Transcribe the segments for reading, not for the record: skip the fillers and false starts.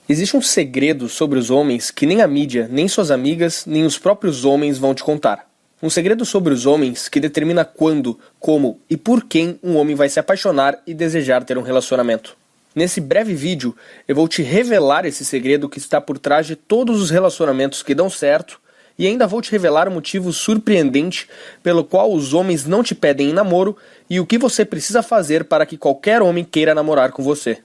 Existe um segredo sobre os homens que nem a mídia, nem suas amigas, nem os próprios homens vão te contar. Um segredo sobre os homens que determina quando, como e por quem um homem vai se apaixonar e desejar ter um relacionamento. Nesse breve vídeo, eu vou te revelar esse segredo que está por trás de todos os relacionamentos que dão certo e ainda vou te revelar um motivo surpreendente pelo qual os homens não te pedem em namoro e o que você precisa fazer para que qualquer homem queira namorar com você.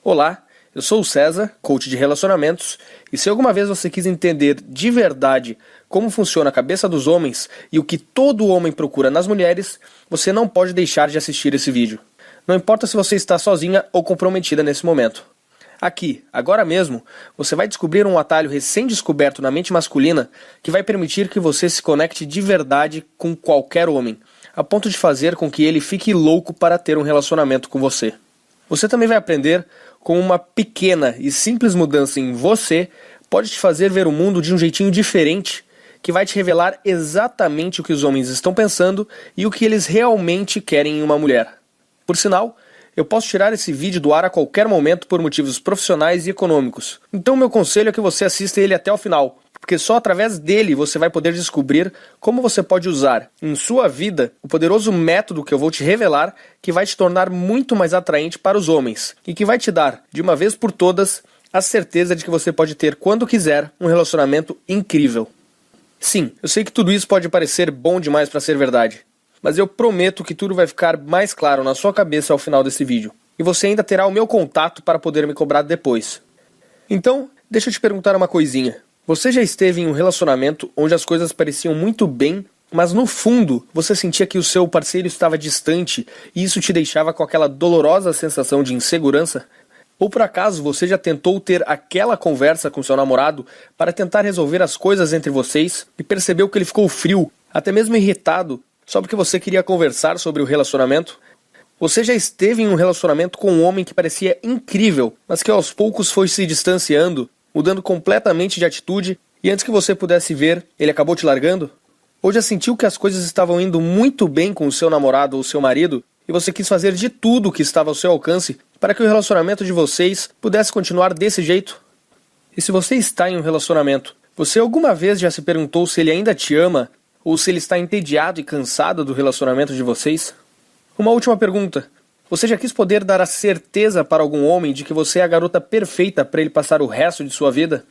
Olá, eu sou o César, coach de relacionamentos, e se alguma vez você quis entender de verdade como funciona a cabeça dos homens e o que todo homem procura nas mulheres, você não pode deixar de assistir esse vídeo. Não importa se você está sozinha ou comprometida nesse momento. Aqui, agora mesmo, você vai descobrir um atalho recém-descoberto na mente masculina que vai permitir que você se conecte de verdade com qualquer homem, a ponto de fazer com que ele fique louco para ter um relacionamento com você. Você também vai aprender como uma pequena e simples mudança em você pode te fazer ver o mundo de um jeitinho diferente, que vai te revelar exatamente o que os homens estão pensando e o que eles realmente querem em uma mulher. Por sinal, eu posso tirar esse vídeo do ar a qualquer momento por motivos profissionais e econômicos. Então meu conselho é que você assista ele até o final, porque só através dele você vai poder descobrir como você pode usar em sua vida o poderoso método que eu vou te revelar, que vai te tornar muito mais atraente para os homens e que vai te dar, de uma vez por todas, a certeza de que você pode ter, quando quiser, um relacionamento incrível. Sim, eu sei que tudo isso pode parecer bom demais para ser verdade, mas eu prometo que tudo vai ficar mais claro na sua cabeça ao final desse vídeo. E você ainda terá o meu contato para poder me cobrar depois. Então, deixa eu te perguntar uma coisinha. Você já esteve em um relacionamento onde as coisas pareciam muito bem, mas no fundo você sentia que o seu parceiro estava distante e isso te deixava com aquela dolorosa sensação de insegurança? Ou por acaso você já tentou ter aquela conversa com seu namorado para tentar resolver as coisas entre vocês e percebeu que ele ficou frio, até mesmo irritado, só porque você queria conversar sobre o relacionamento? Você já esteve em um relacionamento com um homem que parecia incrível, mas que aos poucos foi se distanciando, mudando completamente de atitude, e antes que você pudesse ver, ele acabou te largando? Ou já sentiu que as coisas estavam indo muito bem com o seu namorado ou seu marido, e você quis fazer de tudo o que estava ao seu alcance para que o relacionamento de vocês pudesse continuar desse jeito? E se você está em um relacionamento, você alguma vez já se perguntou se ele ainda te ama, ou se ele está entediado e cansado do relacionamento de vocês? Uma última pergunta. Você já quis poder dar a certeza para algum homem de que você é a garota perfeita para ele passar o resto de sua vida?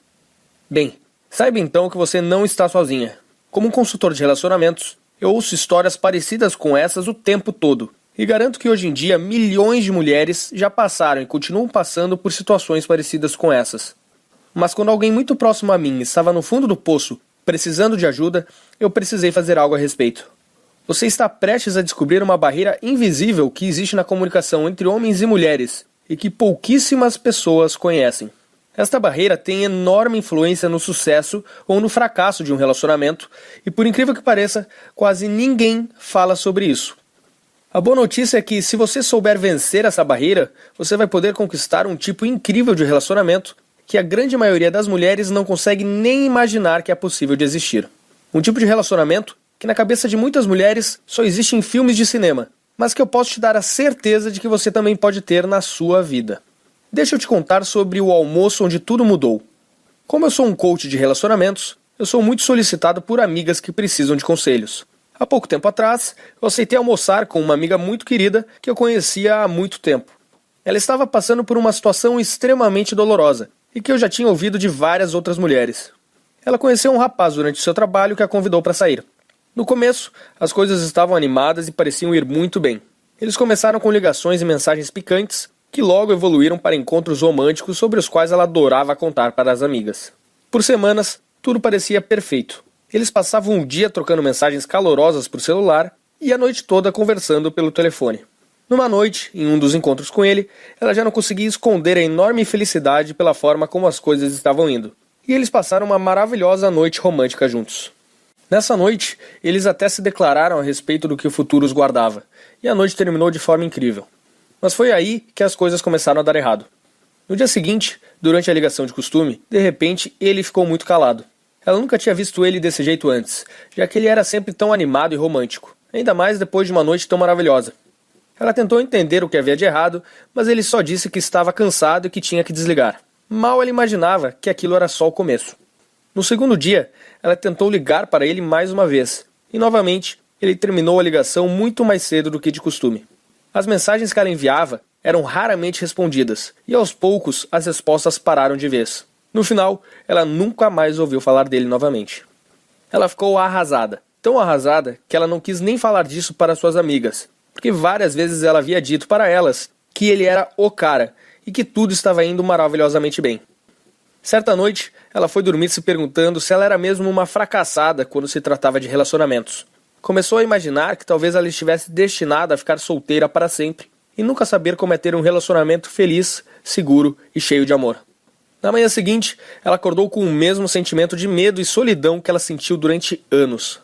Bem, saiba então que você não está sozinha. Como um consultor de relacionamentos, eu ouço histórias parecidas com essas o tempo todo. E garanto que hoje em dia milhões de mulheres já passaram e continuam passando por situações parecidas com essas. Mas quando alguém muito próximo a mim estava no fundo do poço, precisando de ajuda, eu precisei fazer algo a respeito. Você está prestes a descobrir uma barreira invisível que existe na comunicação entre homens e mulheres e que pouquíssimas pessoas conhecem. Esta barreira tem enorme influência no sucesso ou no fracasso de um relacionamento e, por incrível que pareça, quase ninguém fala sobre isso. A boa notícia é que, se você souber vencer essa barreira, você vai poder conquistar um tipo incrível de relacionamento que a grande maioria das mulheres não consegue nem imaginar que é possível de existir. Um tipo de relacionamento que na cabeça de muitas mulheres só existe em filmes de cinema, mas que eu posso te dar a certeza de que você também pode ter na sua vida. Deixa eu te contar sobre o almoço onde tudo mudou. Como eu sou um coach de relacionamentos, eu sou muito solicitado por amigas que precisam de conselhos. Há pouco tempo atrás, eu aceitei almoçar com uma amiga muito querida que eu conhecia há muito tempo. Ela estava passando por uma situação extremamente dolorosa e que eu já tinha ouvido de várias outras mulheres. Ela conheceu um rapaz durante seu trabalho que a convidou para sair. No começo, as coisas estavam animadas e pareciam ir muito bem. Eles começaram com ligações e mensagens picantes, que logo evoluíram para encontros românticos sobre os quais ela adorava contar para as amigas. Por semanas, tudo parecia perfeito. Eles passavam um dia trocando mensagens calorosas por celular e a noite toda conversando pelo telefone. Numa noite, em um dos encontros com ele, ela já não conseguia esconder a enorme felicidade pela forma como as coisas estavam indo. E eles passaram uma maravilhosa noite romântica juntos. Nessa noite, eles até se declararam a respeito do que o futuro os guardava, e a noite terminou de forma incrível. Mas foi aí que as coisas começaram a dar errado. No dia seguinte, durante a ligação de costume, de repente ele ficou muito calado. Ela nunca tinha visto ele desse jeito antes, já que ele era sempre tão animado e romântico, ainda mais depois de uma noite tão maravilhosa. Ela tentou entender o que havia de errado, mas ele só disse que estava cansado e que tinha que desligar. Mal ela imaginava que aquilo era só o começo. No segundo dia, ela tentou ligar para ele mais uma vez, e novamente ele terminou a ligação muito mais cedo do que de costume. As mensagens que ela enviava eram raramente respondidas, e aos poucos as respostas pararam de vez. No final, ela nunca mais ouviu falar dele novamente. Ela ficou arrasada, tão arrasada que ela não quis nem falar disso para suas amigas, porque várias vezes ela havia dito para elas que ele era o cara e que tudo estava indo maravilhosamente bem. Certa noite, ela foi dormir se perguntando se ela era mesmo uma fracassada quando se tratava de relacionamentos. Começou a imaginar que talvez ela estivesse destinada a ficar solteira para sempre e nunca saber como é ter um relacionamento feliz, seguro e cheio de amor. Na manhã seguinte, ela acordou com o mesmo sentimento de medo e solidão que ela sentiu durante anos.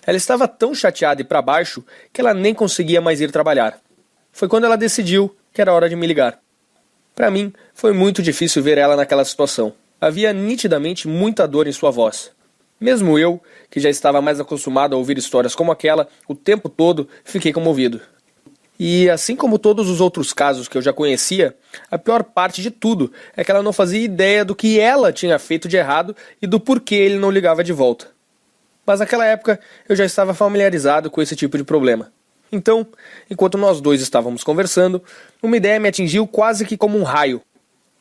Ela estava tão chateada e para baixo que ela nem conseguia mais ir trabalhar. Foi quando ela decidiu que era hora de me ligar. Para mim, foi muito difícil ver ela naquela situação. Havia nitidamente muita dor em sua voz. Mesmo eu, que já estava mais acostumado a ouvir histórias como aquela, o tempo todo fiquei comovido. E assim como todos os outros casos que eu já conhecia, a pior parte de tudo é que ela não fazia ideia do que ela tinha feito de errado e do porquê ele não ligava de volta. Mas naquela época eu já estava familiarizado com esse tipo de problema. Então, enquanto nós dois estávamos conversando, uma ideia me atingiu quase que como um raio.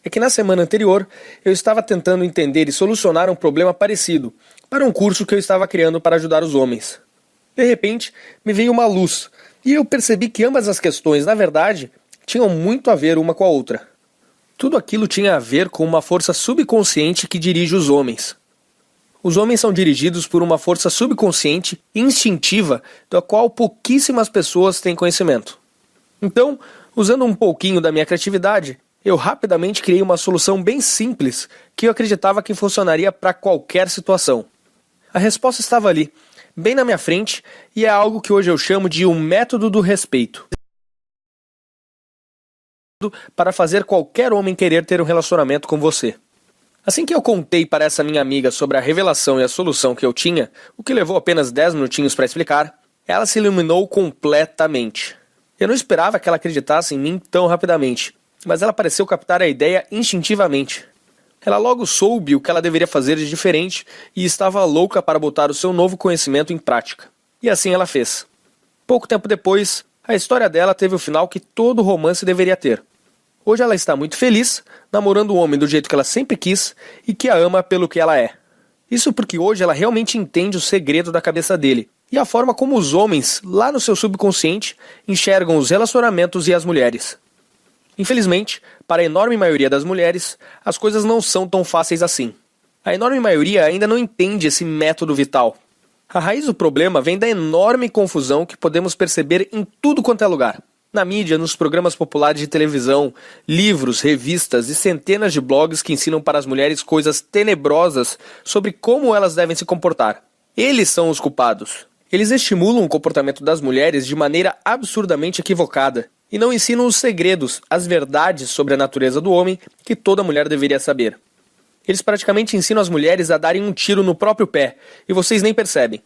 É que na semana anterior eu estava tentando entender e solucionar um problema parecido para um curso que eu estava criando para ajudar os homens. De repente, me veio uma luz e eu percebi que ambas as questões, na verdade, tinham muito a ver uma com a outra. Tudo aquilo tinha a ver com uma força subconsciente que dirige os homens. Os homens são dirigidos por uma força subconsciente e instintiva da qual pouquíssimas pessoas têm conhecimento. Então, usando um pouquinho da minha criatividade, eu rapidamente criei uma solução bem simples que eu acreditava que funcionaria para qualquer situação. A resposta estava ali, bem na minha frente, e é algo que hoje eu chamo de um método do respeito. Para fazer qualquer homem querer ter um relacionamento com você. Assim que eu contei para essa minha amiga sobre a revelação e a solução que eu tinha, o que levou apenas 10 minutinhos para explicar, ela se iluminou completamente. Eu não esperava que ela acreditasse em mim tão rapidamente, mas ela pareceu captar a ideia instintivamente. Ela logo soube o que ela deveria fazer de diferente e estava louca para botar o seu novo conhecimento em prática. E assim ela fez. Pouco tempo depois, a história dela teve o final que todo romance deveria ter. Hoje ela está muito feliz, namorando um homem do jeito que ela sempre quis e que a ama pelo que ela é. Isso porque hoje ela realmente entende o segredo da cabeça dele e a forma como os homens, lá no seu subconsciente, enxergam os relacionamentos e as mulheres. Infelizmente, para a enorme maioria das mulheres, as coisas não são tão fáceis assim. A enorme maioria ainda não entende esse método vital. A raiz do problema vem da enorme confusão que podemos perceber em tudo quanto é lugar. Na mídia, nos programas populares de televisão, livros, revistas e centenas de blogs que ensinam para as mulheres coisas tenebrosas sobre como elas devem se comportar. Eles são os culpados. Eles estimulam o comportamento das mulheres de maneira absurdamente equivocada e não ensinam os segredos, as verdades sobre a natureza do homem que toda mulher deveria saber. Eles praticamente ensinam as mulheres a darem um tiro no próprio pé e vocês nem percebem.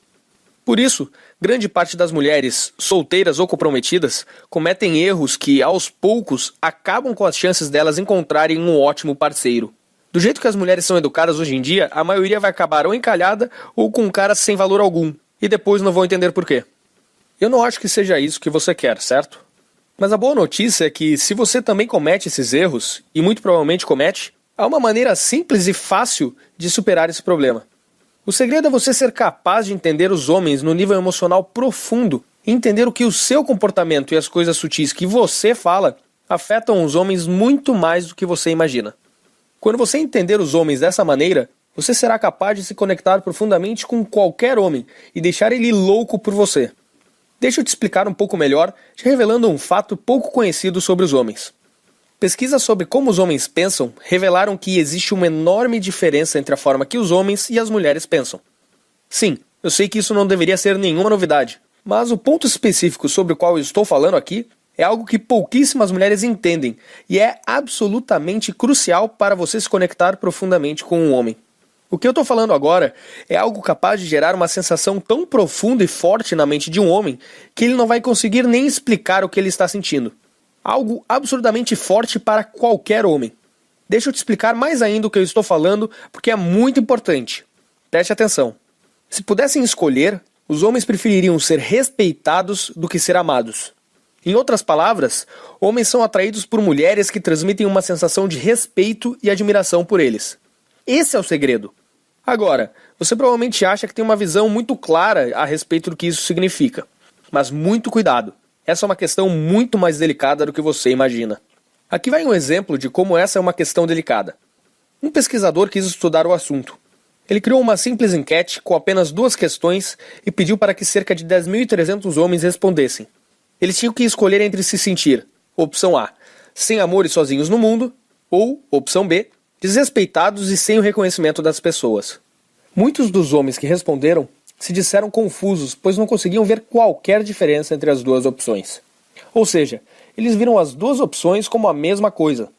Por isso, grande parte das mulheres, solteiras ou comprometidas, cometem erros que, aos poucos, acabam com as chances delas encontrarem um ótimo parceiro. Do jeito que as mulheres são educadas hoje em dia, a maioria vai acabar ou encalhada ou com um cara sem valor algum, e depois não vão entender por quê. Eu não acho que seja isso que você quer, certo? Mas a boa notícia é que, se você também comete esses erros, e muito provavelmente comete, há uma maneira simples e fácil de superar esse problema. O segredo é você ser capaz de entender os homens no nível emocional profundo e entender o que o seu comportamento e as coisas sutis que você fala afetam os homens muito mais do que você imagina. Quando você entender os homens dessa maneira, você será capaz de se conectar profundamente com qualquer homem e deixar ele louco por você. Deixa eu te explicar um pouco melhor, te revelando um fato pouco conhecido sobre os homens. Pesquisas sobre como os homens pensam revelaram que existe uma enorme diferença entre a forma que os homens e as mulheres pensam. Sim, eu sei que isso não deveria ser nenhuma novidade, mas o ponto específico sobre o qual eu estou falando aqui é algo que pouquíssimas mulheres entendem e é absolutamente crucial para você se conectar profundamente com um homem. O que eu estou falando agora é algo capaz de gerar uma sensação tão profunda e forte na mente de um homem que ele não vai conseguir nem explicar o que ele está sentindo. Algo absurdamente forte para qualquer homem. Deixa eu te explicar mais ainda o que eu estou falando, porque é muito importante. Preste atenção. Se pudessem escolher, os homens prefeririam ser respeitados do que ser amados. Em outras palavras, homens são atraídos por mulheres que transmitem uma sensação de respeito e admiração por eles. Esse é o segredo. Agora, você provavelmente acha que tem uma visão muito clara a respeito do que isso significa. Mas muito cuidado. Essa é uma questão muito mais delicada do que você imagina. Aqui vai um exemplo de como essa é uma questão delicada. Um pesquisador quis estudar o assunto. Ele criou uma simples enquete com apenas 2 questões e pediu para que cerca de 10.300 homens respondessem. Eles tinham que escolher entre se sentir, opção A, sem amor e sozinhos no mundo, ou, opção B, desrespeitados e sem o reconhecimento das pessoas. Muitos dos homens que responderam se disseram confusos, pois não conseguiam ver qualquer diferença entre as 2 opções. Ou seja, eles viram as 2 opções como a mesma coisa.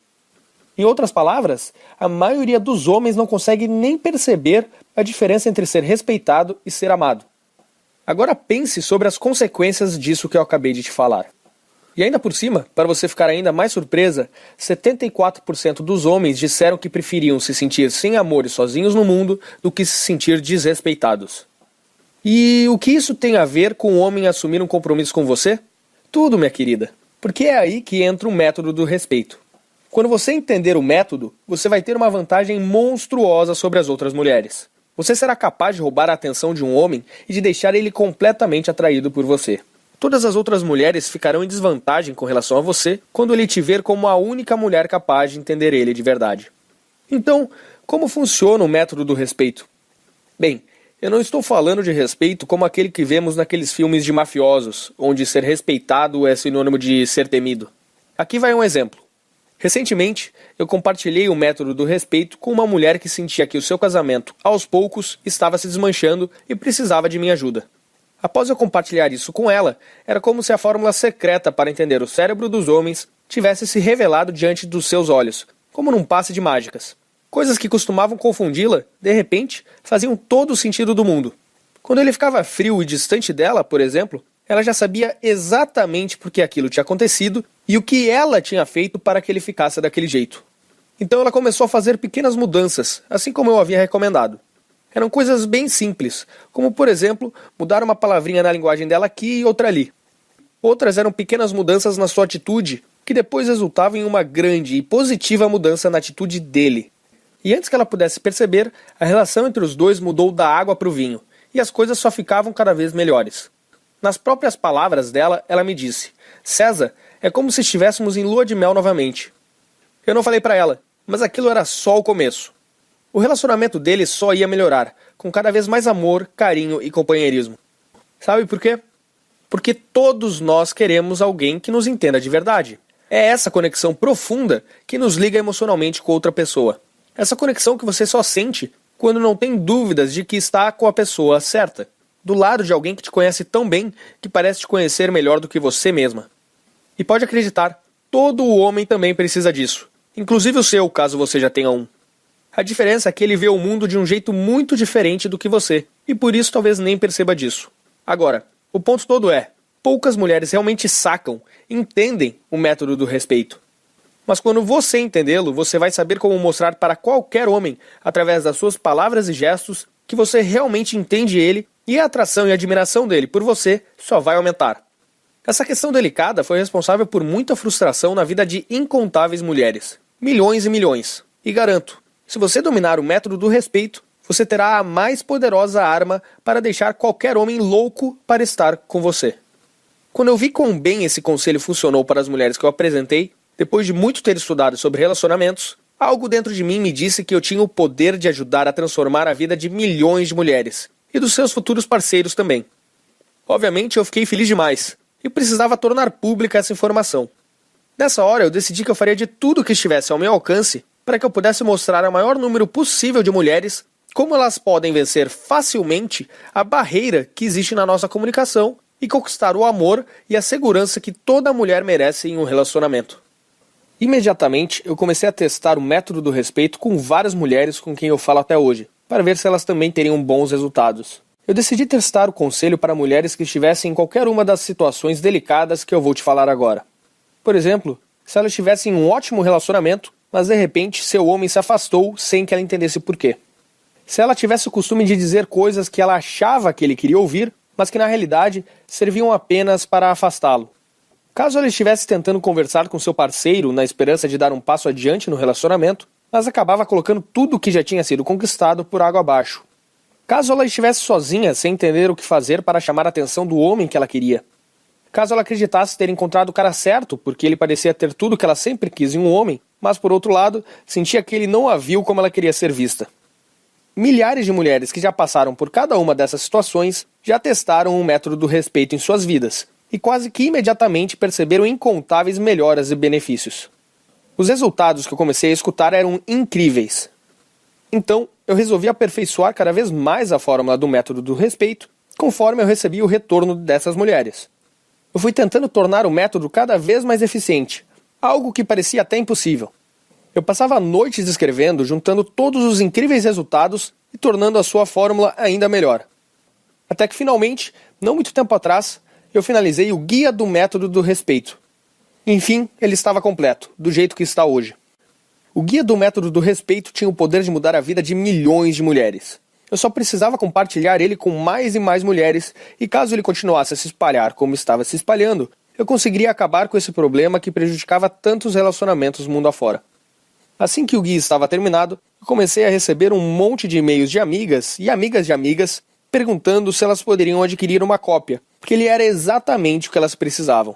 Em outras palavras, a maioria dos homens não consegue nem perceber a diferença entre ser respeitado e ser amado. Agora pense sobre as consequências disso que eu acabei de te falar. E ainda por cima, para você ficar ainda mais surpresa, 74% dos homens disseram que preferiam se sentir sem amor e sozinhos no mundo do que se sentir desrespeitados. E o que isso tem a ver com o homem assumir um compromisso com você? Tudo, minha querida. Porque é aí que entra o método do respeito. Quando você entender o método, você vai ter uma vantagem monstruosa sobre as outras mulheres. Você será capaz de roubar a atenção de um homem e de deixar ele completamente atraído por você. Todas as outras mulheres ficarão em desvantagem com relação a você quando ele te ver como a única mulher capaz de entender ele de verdade. Então, como funciona o método do respeito? Bem, eu não estou falando de respeito como aquele que vemos naqueles filmes de mafiosos, onde ser respeitado é sinônimo de ser temido. Aqui vai um exemplo. Recentemente, eu compartilhei o método do respeito com uma mulher que sentia que o seu casamento, aos poucos, estava se desmanchando e precisava de minha ajuda. Após eu compartilhar isso com ela, era como se a fórmula secreta para entender o cérebro dos homens tivesse se revelado diante dos seus olhos, como num passe de mágicas. Coisas que costumavam confundi-la, de repente, faziam todo o sentido do mundo. Quando ele ficava frio e distante dela, por exemplo, ela já sabia exatamente por que aquilo tinha acontecido e o que ela tinha feito para que ele ficasse daquele jeito. Então ela começou a fazer pequenas mudanças, assim como eu havia recomendado. Eram coisas bem simples, como por exemplo, mudar uma palavrinha na linguagem dela aqui e outra ali. Outras eram pequenas mudanças na sua atitude, que depois resultavam em uma grande e positiva mudança na atitude dele. E antes que ela pudesse perceber, a relação entre os dois mudou da água para o vinho, e as coisas só ficavam cada vez melhores. Nas próprias palavras dela, ela me disse: César, é como se estivéssemos em lua de mel novamente. Eu não falei para ela, mas aquilo era só o começo. O relacionamento deles só ia melhorar, com cada vez mais amor, carinho e companheirismo. Sabe por quê? Porque todos nós queremos alguém que nos entenda de verdade. É essa conexão profunda que nos liga emocionalmente com outra pessoa. Essa conexão que você só sente quando não tem dúvidas de que está com a pessoa certa. Do lado de alguém que te conhece tão bem que parece te conhecer melhor do que você mesma. E pode acreditar, todo homem também precisa disso. Inclusive o seu, caso você já tenha um. A diferença é que ele vê o mundo de um jeito muito diferente do que você, e por isso talvez nem perceba disso. Agora, o ponto todo é, poucas mulheres realmente sacam, entendem o método do respeito. Mas quando você entendê-lo, você vai saber como mostrar para qualquer homem, através das suas palavras e gestos, que você realmente entende ele e a atração e admiração dele por você só vai aumentar. Essa questão delicada foi responsável por muita frustração na vida de incontáveis mulheres. Milhões e milhões. E garanto, se você dominar o método do respeito, você terá a mais poderosa arma para deixar qualquer homem louco para estar com você. Quando eu vi quão bem esse conselho funcionou para as mulheres que eu apresentei, depois de muito ter estudado sobre relacionamentos, algo dentro de mim me disse que eu tinha o poder de ajudar a transformar a vida de milhões de mulheres, e dos seus futuros parceiros também. Obviamente eu fiquei feliz demais, e precisava tornar pública essa informação. Nessa hora eu decidi que eu faria de tudo que estivesse ao meu alcance para que eu pudesse mostrar ao maior número possível de mulheres como elas podem vencer facilmente a barreira que existe na nossa comunicação e conquistar o amor e a segurança que toda mulher merece em um relacionamento. Imediatamente, eu comecei a testar o método do respeito com várias mulheres com quem eu falo até hoje, para ver se elas também teriam bons resultados. Eu decidi testar o conselho para mulheres que estivessem em qualquer uma das situações delicadas que eu vou te falar agora. Por exemplo, se elas tivessem um ótimo relacionamento, mas de repente seu homem se afastou sem que ela entendesse por quê. Se ela tivesse o costume de dizer coisas que ela achava que ele queria ouvir, mas que na realidade serviam apenas para afastá-lo. Caso ela estivesse tentando conversar com seu parceiro na esperança de dar um passo adiante no relacionamento, mas acabava colocando tudo o que já tinha sido conquistado por água abaixo. Caso ela estivesse sozinha sem entender o que fazer para chamar a atenção do homem que ela queria. Caso ela acreditasse ter encontrado o cara certo, porque ele parecia ter tudo que ela sempre quis em um homem, mas por outro lado, sentia que ele não a viu como ela queria ser vista. Milhares de mulheres que já passaram por cada uma dessas situações já testaram o método do respeito em suas vidas, e quase que imediatamente perceberam incontáveis melhoras e benefícios. Os resultados que eu comecei a escutar eram incríveis. Então, eu resolvi aperfeiçoar cada vez mais a fórmula do método do respeito, conforme eu recebi o retorno dessas mulheres. Eu fui tentando tornar o método cada vez mais eficiente, algo que parecia até impossível. Eu passava noites escrevendo, juntando todos os incríveis resultados e tornando a sua fórmula ainda melhor. Até que finalmente, não muito tempo atrás, eu finalizei o Guia do Método do Respeito. Enfim, ele estava completo, do jeito que está hoje. O Guia do Método do Respeito tinha o poder de mudar a vida de milhões de mulheres. Eu só precisava compartilhar ele com mais e mais mulheres, e caso ele continuasse a se espalhar como estava se espalhando, eu conseguiria acabar com esse problema que prejudicava tantos relacionamentos mundo afora. Assim que o guia estava terminado, eu comecei a receber um monte de e-mails de amigas e amigas de amigas perguntando se elas poderiam adquirir uma cópia, porque ele era exatamente o que elas precisavam.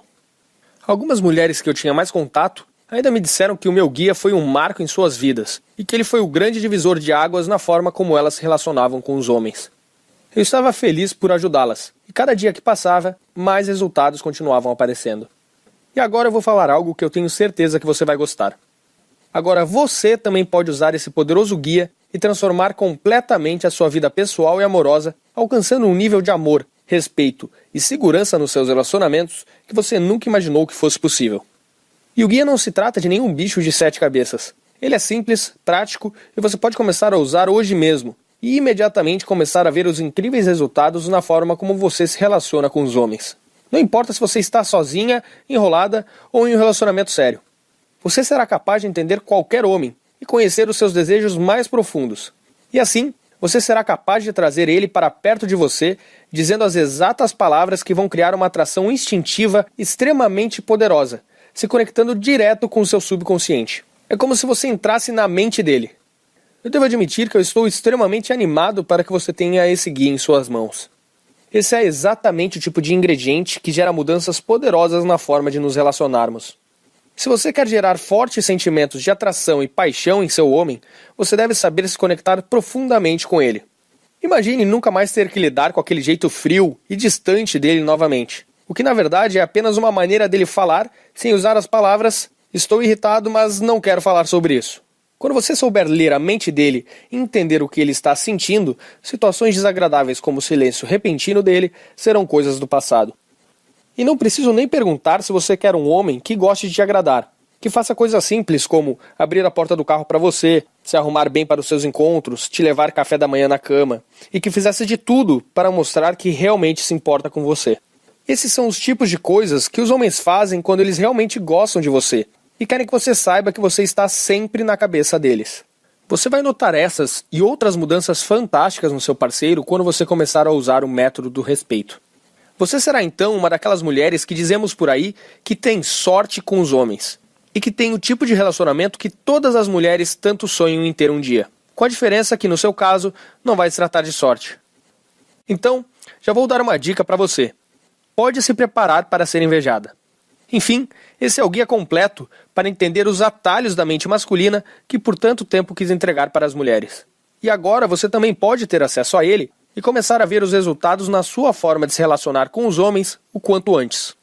Algumas mulheres que eu tinha mais contato ainda me disseram que o meu guia foi um marco em suas vidas e que ele foi o grande divisor de águas na forma como elas se relacionavam com os homens. Eu estava feliz por ajudá-las, e cada dia que passava, mais resultados continuavam aparecendo. E agora eu vou falar algo que eu tenho certeza que você vai gostar. Agora você também pode usar esse poderoso guia e transformar completamente a sua vida pessoal e amorosa, alcançando um nível de amor, respeito e segurança nos seus relacionamentos que você nunca imaginou que fosse possível. E o guia não se trata de nenhum bicho de 7 cabeças. Ele é simples, prático e você pode começar a usar hoje mesmo e imediatamente começar a ver os incríveis resultados na forma como você se relaciona com os homens. Não importa se você está sozinha, enrolada ou em um relacionamento sério. Você será capaz de entender qualquer homem e conhecer os seus desejos mais profundos. E assim, você será capaz de trazer ele para perto de você, dizendo as exatas palavras que vão criar uma atração instintiva extremamente poderosa, se conectando direto com o seu subconsciente. É como se você entrasse na mente dele. Eu devo admitir que eu estou extremamente animado para que você tenha esse guia em suas mãos. Esse é exatamente o tipo de ingrediente que gera mudanças poderosas na forma de nos relacionarmos. Se você quer gerar fortes sentimentos de atração e paixão em seu homem, você deve saber se conectar profundamente com ele. Imagine nunca mais ter que lidar com aquele jeito frio e distante dele novamente. O que na verdade é apenas uma maneira dele falar sem usar as palavras "estou irritado, mas não quero falar sobre isso". Quando você souber ler a mente dele e entender o que ele está sentindo, situações desagradáveis como o silêncio repentino dele serão coisas do passado. E não preciso nem perguntar se você quer um homem que goste de te agradar, que faça coisas simples como abrir a porta do carro para você, se arrumar bem para os seus encontros, te levar café da manhã na cama, e que fizesse de tudo para mostrar que realmente se importa com você. Esses são os tipos de coisas que os homens fazem quando eles realmente gostam de você e querem que você saiba que você está sempre na cabeça deles. Você vai notar essas e outras mudanças fantásticas no seu parceiro quando você começar a usar o método do respeito. Você será então uma daquelas mulheres que dizemos por aí que tem sorte com os homens e que tem o tipo de relacionamento que todas as mulheres tanto sonham em ter um dia. Com a diferença que no seu caso não vai se tratar de sorte. Então, já vou dar uma dica para você. Pode se preparar para ser invejada. Enfim, esse é o guia completo para entender os atalhos da mente masculina que por tanto tempo quis entregar para as mulheres. E agora você também pode ter acesso a ele e começar a ver os resultados na sua forma de se relacionar com os homens o quanto antes.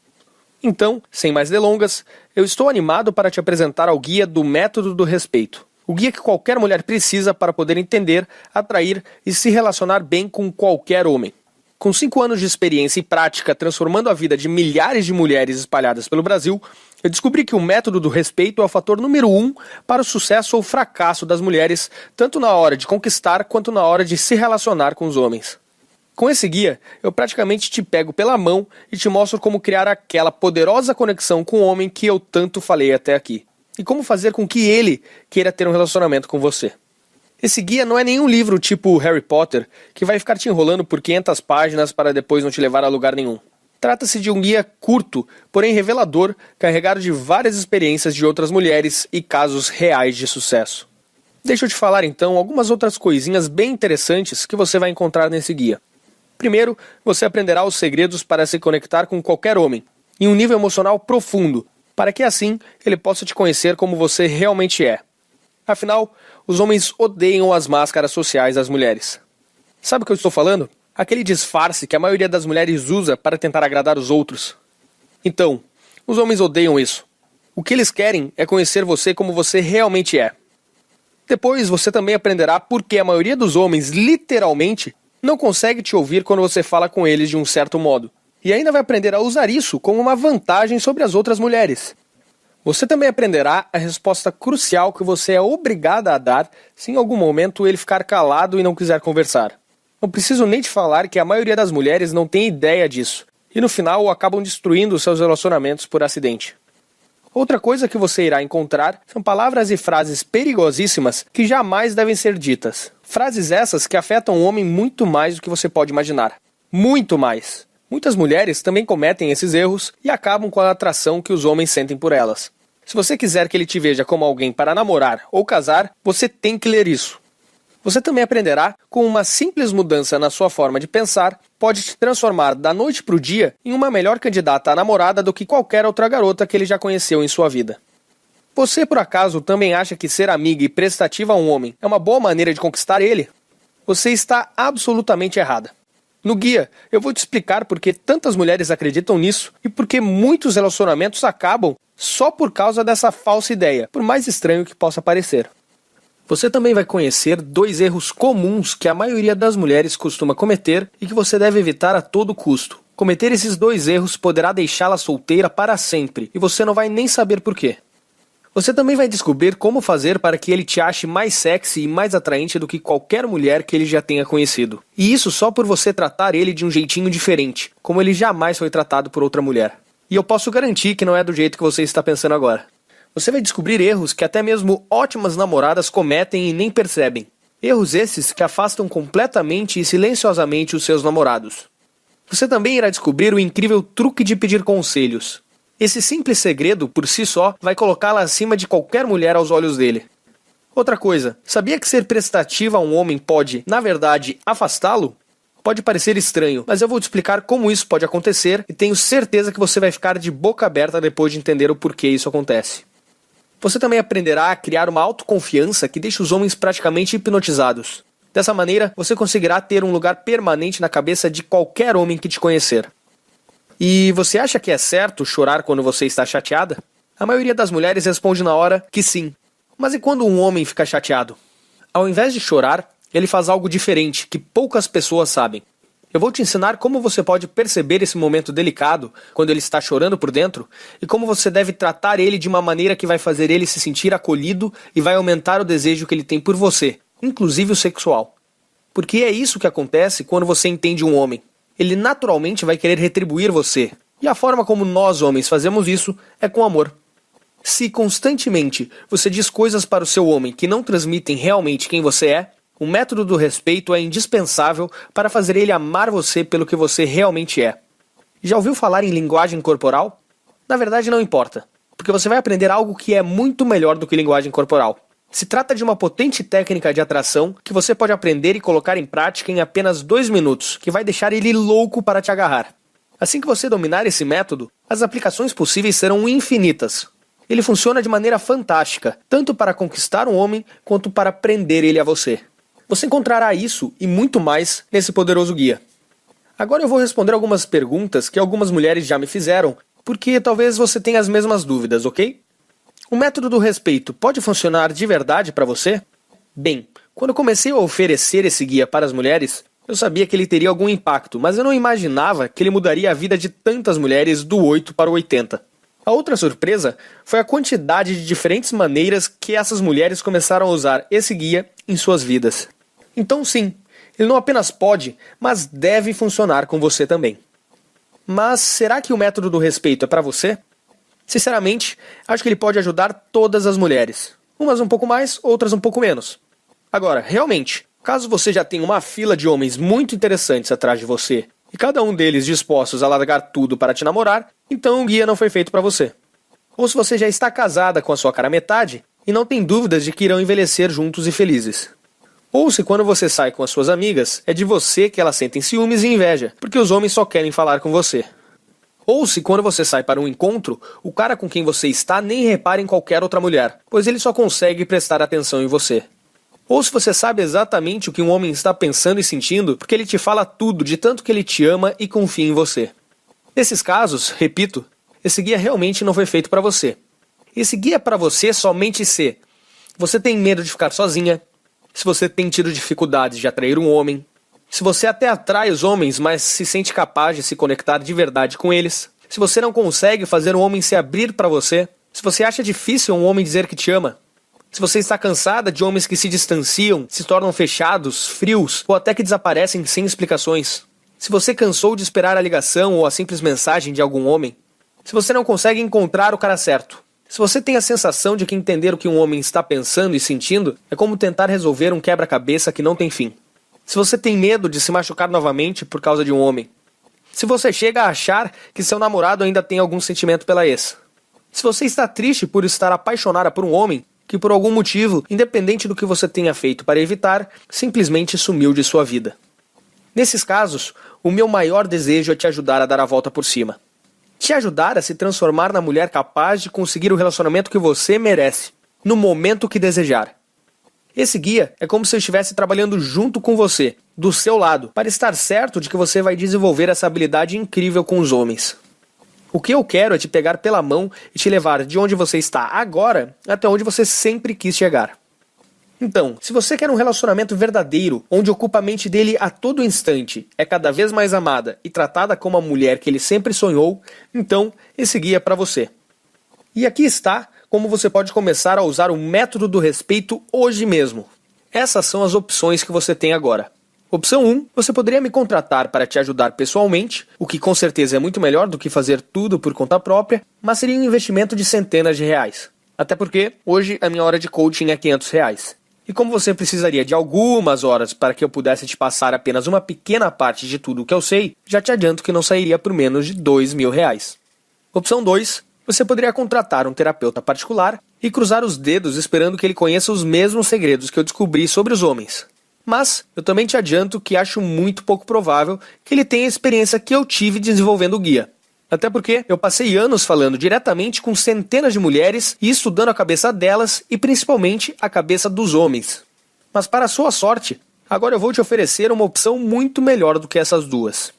Então, sem mais delongas, eu estou animado para te apresentar ao guia do Método do Respeito. O guia que qualquer mulher precisa para poder entender, atrair e se relacionar bem com qualquer homem. Com 5 anos de experiência e prática transformando a vida de milhares de mulheres espalhadas pelo Brasil, eu descobri que o método do respeito é o fator número 1 para o sucesso ou fracasso das mulheres, tanto na hora de conquistar quanto na hora de se relacionar com os homens. Com esse guia, eu praticamente te pego pela mão e te mostro como criar aquela poderosa conexão com o homem que eu tanto falei até aqui. e como fazer com que ele queira ter um relacionamento com você. Esse guia não é nenhum livro tipo Harry Potter, que vai ficar te enrolando por 500 páginas para depois não te levar a lugar nenhum. Trata-se de um guia curto, porém revelador, carregado de várias experiências de outras mulheres e casos reais de sucesso. Deixa eu te falar então algumas outras coisinhas bem interessantes que você vai encontrar nesse guia. Primeiro, você aprenderá os segredos para se conectar com qualquer homem, em um nível emocional profundo, para que assim ele possa te conhecer como você realmente é. Afinal, os homens odeiam as máscaras sociais das mulheres. Sabe o que eu estou falando? Aquele disfarce que a maioria das mulheres usa para tentar agradar os outros. Então, os homens odeiam isso. O que eles querem é conhecer você como você realmente é. Depois você também aprenderá por que a maioria dos homens, literalmente, não consegue te ouvir quando você fala com eles de um certo modo. E ainda vai aprender a usar isso como uma vantagem sobre as outras mulheres. Você também aprenderá a resposta crucial que você é obrigada a dar se em algum momento ele ficar calado e não quiser conversar. Não preciso nem te falar que a maioria das mulheres não tem ideia disso, e no final acabam destruindo seus relacionamentos por acidente. Outra coisa que você irá encontrar são palavras e frases perigosíssimas que jamais devem ser ditas. Frases essas que afetam o homem muito mais do que você pode imaginar. Muito mais. Muitas mulheres também cometem esses erros e acabam com a atração que os homens sentem por elas. Se você quiser que ele te veja como alguém para namorar ou casar, você tem que ler isso. Você também aprenderá como uma simples mudança na sua forma de pensar pode te transformar da noite para o dia em uma melhor candidata à namorada do que qualquer outra garota que ele já conheceu em sua vida. Você, por acaso, também acha que ser amiga e prestativa a um homem é uma boa maneira de conquistar ele? Você está absolutamente errada. No guia, eu vou te explicar por que tantas mulheres acreditam nisso e por que muitos relacionamentos acabam só por causa dessa falsa ideia, por mais estranho que possa parecer. Você também vai conhecer 2 erros comuns que a maioria das mulheres costuma cometer e que você deve evitar a todo custo. Cometer esses 2 erros poderá deixá-la solteira para sempre e você não vai nem saber por quê. Você também vai descobrir como fazer para que ele te ache mais sexy e mais atraente do que qualquer mulher que ele já tenha conhecido. E isso só por você tratar ele de um jeitinho diferente, como ele jamais foi tratado por outra mulher. E eu posso garantir que não é do jeito que você está pensando agora. Você vai descobrir erros que até mesmo ótimas namoradas cometem e nem percebem. Erros esses que afastam completamente e silenciosamente os seus namorados. Você também irá descobrir o incrível truque de pedir conselhos. Esse simples segredo, por si só, vai colocá-la acima de qualquer mulher aos olhos dele. Outra coisa, sabia que ser prestativa a um homem pode, na verdade, afastá-lo? Pode parecer estranho, mas eu vou te explicar como isso pode acontecer e tenho certeza que você vai ficar de boca aberta depois de entender o porquê isso acontece. Você também aprenderá a criar uma autoconfiança que deixa os homens praticamente hipnotizados. Dessa maneira, você conseguirá ter um lugar permanente na cabeça de qualquer homem que te conhecer. E você acha que é certo chorar quando você está chateada? A maioria das mulheres responde na hora que sim. Mas e quando um homem fica chateado? Ao invés de chorar, ele faz algo diferente que poucas pessoas sabem. Eu vou te ensinar como você pode perceber esse momento delicado, quando ele está chorando por dentro, e como você deve tratar ele de uma maneira que vai fazer ele se sentir acolhido e vai aumentar o desejo que ele tem por você, inclusive o sexual. Porque é isso que acontece quando você entende um homem. Ele naturalmente vai querer retribuir você, e a forma como nós homens fazemos isso é com amor. Se constantemente você diz coisas para o seu homem que não transmitem realmente quem você é, o método do respeito é indispensável para fazer ele amar você pelo que você realmente é. Já ouviu falar em linguagem corporal? Na verdade não importa, porque você vai aprender algo que é muito melhor do que linguagem corporal. Se trata de uma potente técnica de atração que você pode aprender e colocar em prática em apenas 2 minutos, que vai deixar ele louco para te agarrar. Assim que você dominar esse método, as aplicações possíveis serão infinitas. Ele funciona de maneira fantástica, tanto para conquistar um homem quanto para prender ele a você. Você encontrará isso e muito mais nesse poderoso guia. Agora eu vou responder algumas perguntas que algumas mulheres já me fizeram, porque talvez você tenha as mesmas dúvidas, ok? O método do respeito pode funcionar de verdade para você? Bem, quando comecei a oferecer esse guia para as mulheres, eu sabia que ele teria algum impacto, mas eu não imaginava que ele mudaria a vida de tantas mulheres do 8 para o 80. A outra surpresa foi a quantidade de diferentes maneiras que essas mulheres começaram a usar esse guia em suas vidas. Então sim, ele não apenas pode, mas deve funcionar com você também. Mas será que o método do respeito é para você? Sinceramente, acho que ele pode ajudar todas as mulheres. Umas um pouco mais, outras um pouco menos. Agora, realmente, caso você já tenha uma fila de homens muito interessantes atrás de você, e cada um deles dispostos a largar tudo para te namorar, então o guia não foi feito para você. Ou se você já está casada com a sua cara metade, e não tem dúvidas de que irão envelhecer juntos e felizes. Ou se quando você sai com as suas amigas, é de você que elas sentem ciúmes e inveja, porque os homens só querem falar com você. Ou se quando você sai para um encontro, o cara com quem você está nem repara em qualquer outra mulher, pois ele só consegue prestar atenção em você. Ou se você sabe exatamente o que um homem está pensando e sentindo, porque ele te fala tudo de tanto que ele te ama e confia em você. Nesses casos, repito, esse guia realmente não foi feito para você. Esse guia é para você somente se você tem medo de ficar sozinha, se você tem tido dificuldades de atrair um homem, se você até atrai os homens, mas se sente capaz de se conectar de verdade com eles, se você não consegue fazer um homem se abrir para você, se você acha difícil um homem dizer que te ama, se você está cansada de homens que se distanciam, se tornam fechados, frios ou até que desaparecem sem explicações, se você cansou de esperar a ligação ou a simples mensagem de algum homem, se você não consegue encontrar o cara certo, se você tem a sensação de que entender o que um homem está pensando e sentindo é como tentar resolver um quebra-cabeça que não tem fim. Se você tem medo de se machucar novamente por causa de um homem. Se você chega a achar que seu namorado ainda tem algum sentimento pela ex. Se você está triste por estar apaixonada por um homem que por algum motivo, independente do que você tenha feito para evitar, simplesmente sumiu de sua vida. Nesses casos, o meu maior desejo é te ajudar a dar a volta por cima. Te ajudar a se transformar na mulher capaz de conseguir o relacionamento que você merece, no momento que desejar. Esse guia é como se eu estivesse trabalhando junto com você, do seu lado, para estar certo de que você vai desenvolver essa habilidade incrível com os homens. O que eu quero é te pegar pela mão e te levar de onde você está agora até onde você sempre quis chegar. Então, se você quer um relacionamento verdadeiro, onde ocupa a mente dele a todo instante, é cada vez mais amada e tratada como a mulher que ele sempre sonhou, então esse guia é para você. E aqui está como você pode começar a usar o método do respeito hoje mesmo. Essas são as opções que você tem agora. Opção 1, você poderia me contratar para te ajudar pessoalmente, o que com certeza é muito melhor do que fazer tudo por conta própria, mas seria um investimento de centenas de reais. Até porque, hoje, a minha hora de coaching é R$500. E como você precisaria de algumas horas para que eu pudesse te passar apenas uma pequena parte de tudo o que eu sei, já te adianto que não sairia por menos de R$2.000. Opção 2, você poderia contratar um terapeuta particular e cruzar os dedos esperando que ele conheça os mesmos segredos que eu descobri sobre os homens. Mas eu também te adianto que acho muito pouco provável que ele tenha a experiência que eu tive desenvolvendo o guia. Até porque eu passei anos falando diretamente com centenas de mulheres e estudando a cabeça delas e principalmente a cabeça dos homens. Mas para a sua sorte, agora eu vou te oferecer uma opção muito melhor do que essas duas.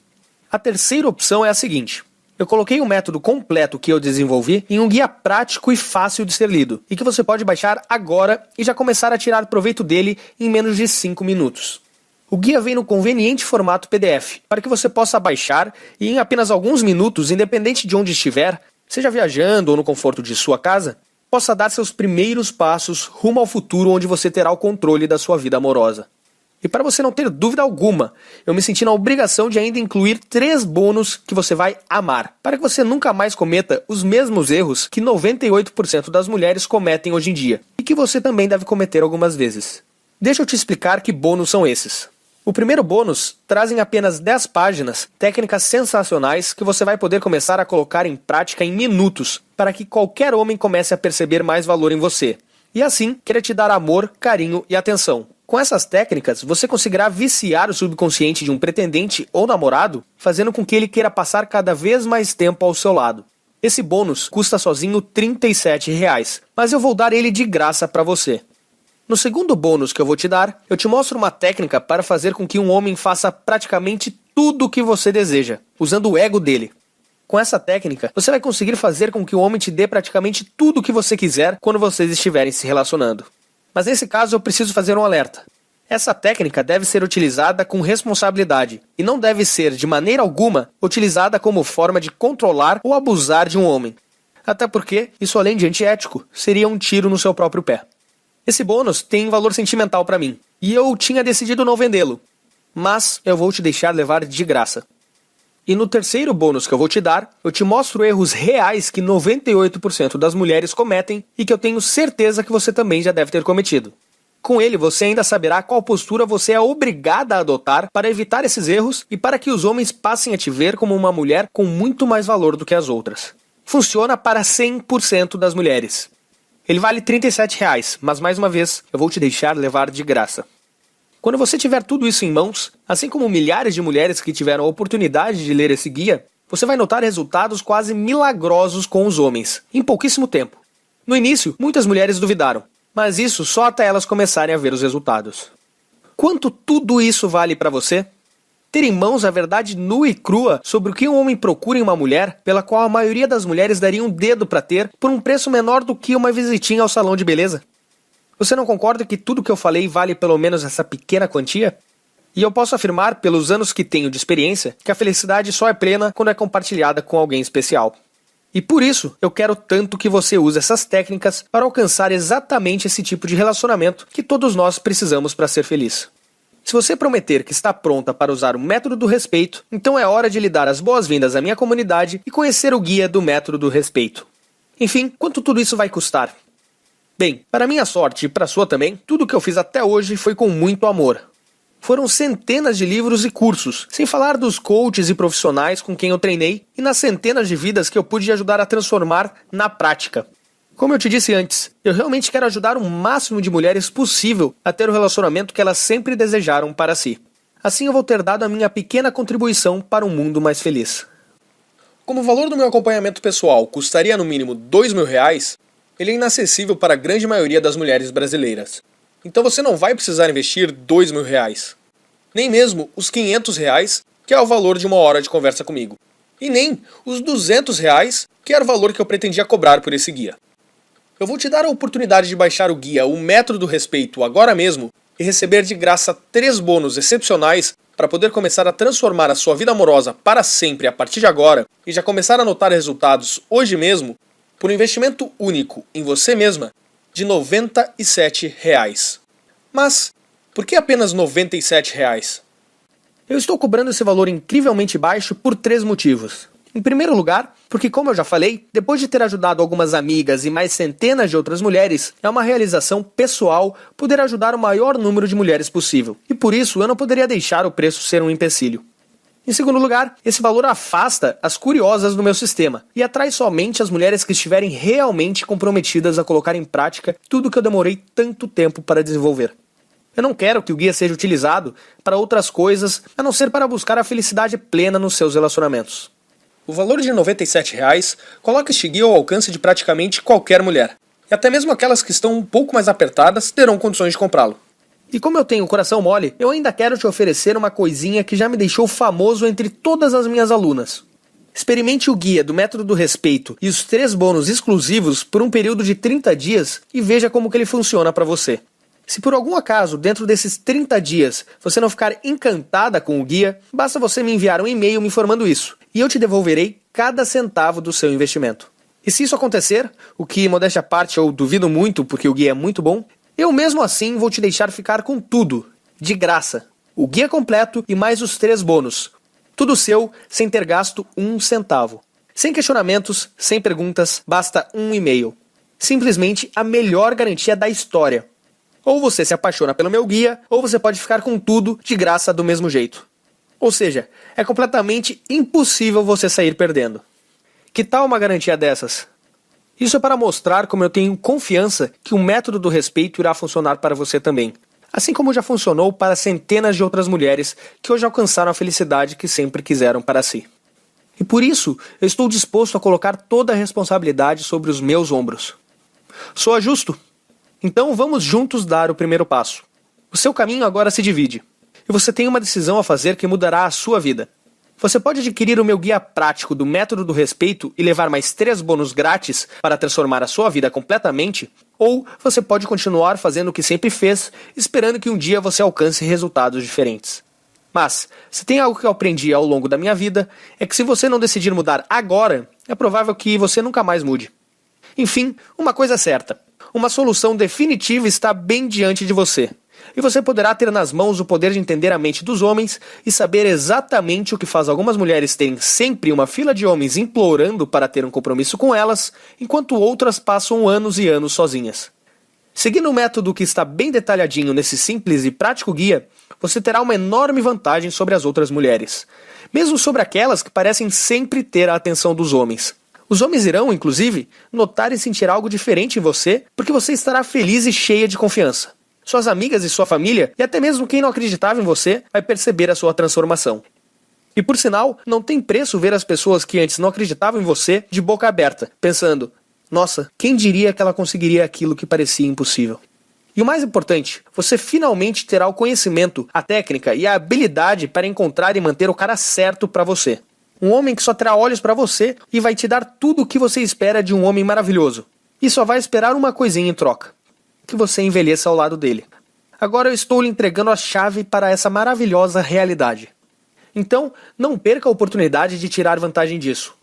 A terceira opção é a seguinte. Eu coloquei um método completo que eu desenvolvi em um guia prático e fácil de ser lido, e que você pode baixar agora e já começar a tirar proveito dele em menos de 5 minutos. O guia vem no conveniente formato PDF, para que você possa baixar e em apenas alguns minutos, independente de onde estiver, seja viajando ou no conforto de sua casa, possa dar seus primeiros passos rumo ao futuro onde você terá o controle da sua vida amorosa. E para você não ter dúvida alguma, eu me senti na obrigação de ainda incluir 3 bônus que você vai amar, para que você nunca mais cometa os mesmos erros que 98% das mulheres cometem hoje em dia, e que você também deve cometer algumas vezes. Deixa eu te explicar que bônus são esses. O primeiro bônus traz em apenas 10 páginas técnicas sensacionais que você vai poder começar a colocar em prática em minutos, para que qualquer homem comece a perceber mais valor em você, e assim querer te dar amor, carinho e atenção. Com essas técnicas, você conseguirá viciar o subconsciente de um pretendente ou namorado, fazendo com que ele queira passar cada vez mais tempo ao seu lado. Esse bônus custa sozinho R$37, mas eu vou dar ele de graça para você. No segundo bônus que eu vou te dar, eu te mostro uma técnica para fazer com que um homem faça praticamente tudo o que você deseja, usando o ego dele. Com essa técnica, você vai conseguir fazer com que o homem te dê praticamente tudo o que você quiser quando vocês estiverem se relacionando. Mas nesse caso eu preciso fazer um alerta. Essa técnica deve ser utilizada com responsabilidade e não deve ser, de maneira alguma, utilizada como forma de controlar ou abusar de um homem. Até porque, isso além de antiético, seria um tiro no seu próprio pé. Esse bônus tem valor sentimental para mim, e eu tinha decidido não vendê-lo. Mas eu vou te deixar levar de graça. E no terceiro bônus que eu vou te dar, eu te mostro erros reais que 98% das mulheres cometem e que eu tenho certeza que você também já deve ter cometido. Com ele, você ainda saberá qual postura você é obrigada a adotar para evitar esses erros e para que os homens passem a te ver como uma mulher com muito mais valor do que as outras. Funciona para 100% das mulheres. Ele vale R$ 37, mas mais uma vez, eu vou te deixar levar de graça. Quando você tiver tudo isso em mãos, assim como milhares de mulheres que tiveram a oportunidade de ler esse guia, você vai notar resultados quase milagrosos com os homens, em pouquíssimo tempo. No início, muitas mulheres duvidaram, mas isso só até elas começarem a ver os resultados. Quanto tudo isso vale para você? Ter em mãos a verdade nua e crua sobre o que um homem procura em uma mulher, pela qual a maioria das mulheres daria um dedo para ter, por um preço menor do que uma visitinha ao salão de beleza? Você não concorda que tudo que eu falei vale pelo menos essa pequena quantia? E eu posso afirmar, pelos anos que tenho de experiência, que a felicidade só é plena quando é compartilhada com alguém especial. E por isso, eu quero tanto que você use essas técnicas para alcançar exatamente esse tipo de relacionamento que todos nós precisamos para ser feliz. Se você prometer que está pronta para usar o método do respeito, então é hora de lhe dar as boas-vindas à minha comunidade e conhecer o guia do método do respeito. Enfim, quanto tudo isso vai custar? Bem, para minha sorte e para a sua também, tudo que eu fiz até hoje foi com muito amor. Foram centenas de livros e cursos, sem falar dos coaches e profissionais com quem eu treinei e nas centenas de vidas que eu pude ajudar a transformar na prática. Como eu te disse antes, eu realmente quero ajudar o máximo de mulheres possível a ter o relacionamento que elas sempre desejaram para si. Assim eu vou ter dado a minha pequena contribuição para um mundo mais feliz. Como o valor do meu acompanhamento pessoal custaria no mínimo R$ 2.000, ele é inacessível para a grande maioria das mulheres brasileiras. Então você não vai precisar investir R$ 2.000. Nem mesmo os R$ 500, que é o valor de uma hora de conversa comigo. E nem os R$ 200, que era o valor que eu pretendia cobrar por esse guia. Eu vou te dar a oportunidade de baixar o guia O Método do Respeito agora mesmo e receber de graça 3 bônus excepcionais para poder começar a transformar a sua vida amorosa para sempre a partir de agora e já começar a notar resultados hoje mesmo por um investimento único em você mesma de R$ 97. Mas, por que apenas R$ 97? Eu estou cobrando esse valor incrivelmente baixo por 3 motivos. Em primeiro lugar, porque como eu já falei, depois de ter ajudado algumas amigas e mais centenas de outras mulheres, é uma realização pessoal poder ajudar o maior número de mulheres possível. E por isso eu não poderia deixar o preço ser um empecilho. Em segundo lugar, esse valor afasta as curiosas do meu sistema e atrai somente as mulheres que estiverem realmente comprometidas a colocar em prática tudo que eu demorei tanto tempo para desenvolver. Eu não quero que o guia seja utilizado para outras coisas, a não ser para buscar a felicidade plena nos seus relacionamentos. O valor de R$ 97 coloca este guia ao alcance de praticamente qualquer mulher. E até mesmo aquelas que estão um pouco mais apertadas terão condições de comprá-lo. E como eu tenho o coração mole, eu ainda quero te oferecer uma coisinha que já me deixou famoso entre todas as minhas alunas. Experimente o guia do Método do Respeito e os 3 bônus exclusivos por um período de 30 dias e veja como que ele funciona para você. Se por algum acaso, dentro desses 30 dias, você não ficar encantada com o guia, basta você me enviar um e-mail me informando isso, e eu te devolverei cada centavo do seu investimento. E se isso acontecer, o que, modéstia à parte, eu duvido muito porque o guia é muito bom, eu mesmo assim vou te deixar ficar com tudo, de graça. O guia completo e mais os 3 bônus. Tudo seu, sem ter gasto um centavo. Sem questionamentos, sem perguntas, basta um e-mail. Simplesmente a melhor garantia da história. Ou você se apaixona pelo meu guia, ou você pode ficar com tudo de graça do mesmo jeito. Ou seja, é completamente impossível você sair perdendo. Que tal uma garantia dessas? Isso é para mostrar como eu tenho confiança que o método do respeito irá funcionar para você também. Assim como já funcionou para centenas de outras mulheres que hoje alcançaram a felicidade que sempre quiseram para si. E por isso, eu estou disposto a colocar toda a responsabilidade sobre os meus ombros. Soa justo? Então vamos juntos dar o primeiro passo. O seu caminho agora se divide. E você tem uma decisão a fazer que mudará a sua vida. Você pode adquirir o meu guia prático do Método do Respeito e levar mais 3 bônus grátis para transformar a sua vida completamente, ou você pode continuar fazendo o que sempre fez, esperando que um dia você alcance resultados diferentes. Mas, se tem algo que eu aprendi ao longo da minha vida, é que se você não decidir mudar agora, é provável que você nunca mais mude. Enfim, uma coisa é certa. Uma solução definitiva está bem diante de você. e você poderá ter nas mãos o poder de entender a mente dos homens e saber exatamente o que faz algumas mulheres terem sempre uma fila de homens implorando para ter um compromisso com elas, enquanto outras passam anos e anos sozinhas. Seguindo o método que está bem detalhadinho nesse simples e prático guia, você terá uma enorme vantagem sobre as outras mulheres, mesmo sobre aquelas que parecem sempre ter a atenção dos homens. Os homens irão, inclusive, notar e sentir algo diferente em você porque você estará feliz e cheia de confiança. Suas amigas e sua família, e até mesmo quem não acreditava em você, vai perceber a sua transformação. E por sinal, não tem preço ver as pessoas que antes não acreditavam em você de boca aberta, pensando: nossa, quem diria que ela conseguiria aquilo que parecia impossível? E o mais importante, você finalmente terá o conhecimento, a técnica e a habilidade para encontrar e manter o cara certo para você. Um homem que só terá olhos para você e vai te dar tudo o que você espera de um homem maravilhoso. E só vai esperar uma coisinha em troca: que você envelheça ao lado dele. Agora eu estou lhe entregando a chave para essa maravilhosa realidade. Então, não perca a oportunidade de tirar vantagem disso.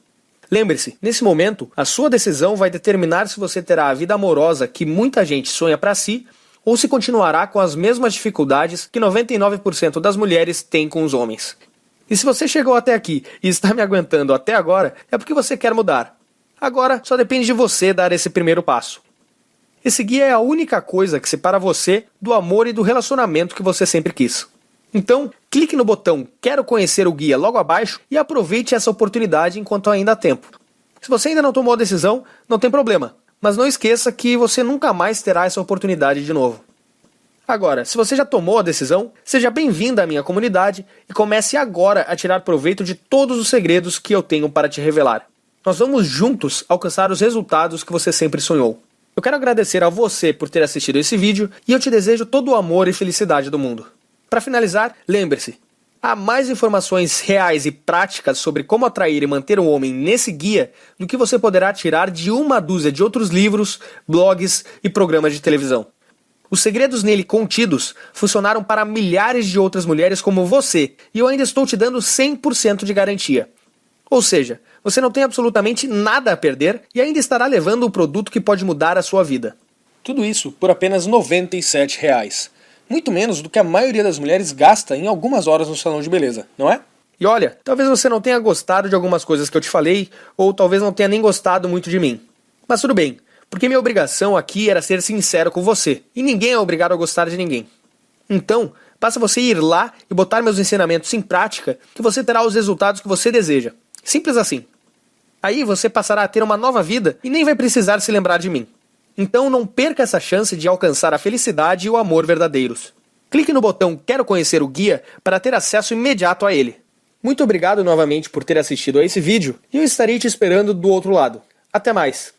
Lembre-se, nesse momento, a sua decisão vai determinar se você terá a vida amorosa que muita gente sonha para si, ou se continuará com as mesmas dificuldades que 99% das mulheres têm com os homens. E se você chegou até aqui e está me aguentando até agora, é porque você quer mudar. Agora, só depende de você dar esse primeiro passo. Esse guia é a única coisa que separa você do amor e do relacionamento que você sempre quis. Então, clique no botão Quero conhecer o guia logo abaixo e aproveite essa oportunidade enquanto ainda há tempo. Se você ainda não tomou a decisão, não tem problema, mas não esqueça que você nunca mais terá essa oportunidade de novo. Agora, se você já tomou a decisão, seja bem-vinda à minha comunidade e comece agora a tirar proveito de todos os segredos que eu tenho para te revelar. Nós vamos juntos alcançar os resultados que você sempre sonhou. Eu quero agradecer a você por ter assistido esse vídeo e eu te desejo todo o amor e felicidade do mundo. Para finalizar, lembre-se, há mais informações reais e práticas sobre como atrair e manter um homem nesse guia do que você poderá tirar de uma dúzia de outros livros, blogs e programas de televisão. Os segredos nele contidos funcionaram para milhares de outras mulheres como você, e eu ainda estou te dando 100% de garantia. Ou seja, você não tem absolutamente nada a perder e ainda estará levando um produto que pode mudar a sua vida. Tudo isso por apenas R$ 97. Muito menos do que a maioria das mulheres gasta em algumas horas no salão de beleza, não é? E olha, talvez você não tenha gostado de algumas coisas que eu te falei, ou talvez não tenha nem gostado muito de mim. Mas tudo bem. Porque minha obrigação aqui era ser sincero com você, e ninguém é obrigado a gostar de ninguém. Então, basta você ir lá e botar meus ensinamentos em prática, que você terá os resultados que você deseja. Simples assim. Aí você passará a ter uma nova vida e nem vai precisar se lembrar de mim. Então não perca essa chance de alcançar a felicidade e o amor verdadeiros. Clique no botão Quero conhecer o guia para ter acesso imediato a ele. Muito obrigado novamente por ter assistido a esse vídeo, e eu estarei te esperando do outro lado. Até mais!